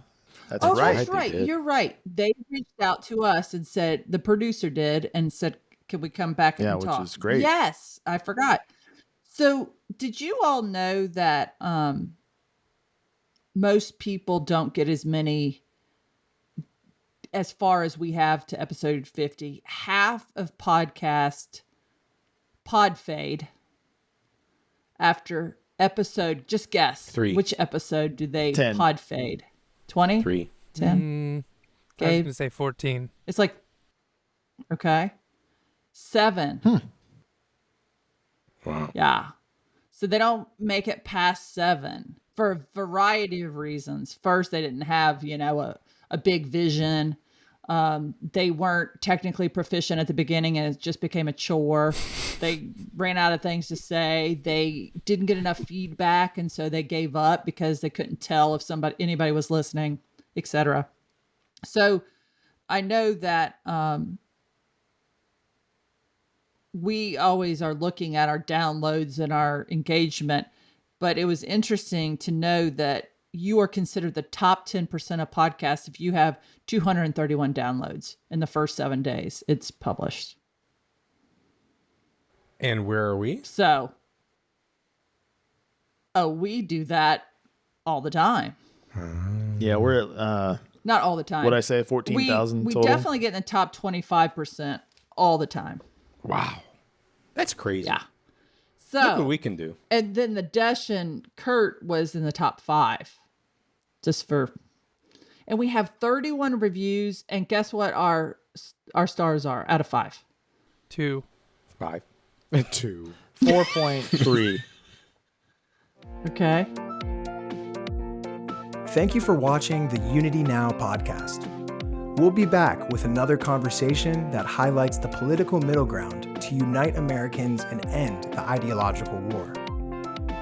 That's right. That's right. You're right. They reached out to us and said, the producer did, and said, can we come back and talk? Which is great. Yes, I forgot. So did you all know that most people don't get as many as far as we have to episode 50? Half of podcast pod fade after episode, just guess. 3. Which episode do they 10. pod fade? 20? 3. 10? I was going to say 14. It's like, okay. 7. Wow. Yeah. So they don't make it past 7 for a variety of reasons. First, they didn't have, a big vision. They weren't technically proficient at the beginning, and it just became a chore. They ran out of things to say. They didn't get enough feedback, and so they gave up because they couldn't tell if anybody was listening, etc. So I know that we always are looking at our downloads and our engagement, but it was interesting to know that you are considered the top 10% of podcasts if you have 231 downloads in the first 7 days it's published. And where are we? So, we do that all the time. Yeah, we're at not all the time. What'd I say? 14,000 total? We definitely get in the top 25% all the time. Wow. That's crazy. Yeah. So look what we can do. And then the Desh and Kurt was in the top 5. And we have 31 reviews, and guess what our stars are out of 5? 2. 5. 2. 4.3. Okay. Thank you for watching the UnityNow podcast. We'll be back with another conversation that highlights the political middle ground to unite Americans and end the ideological war.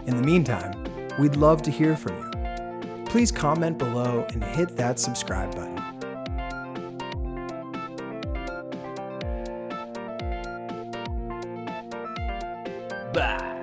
In the meantime, we'd love to hear from you. Please comment below and hit that subscribe button. Bye.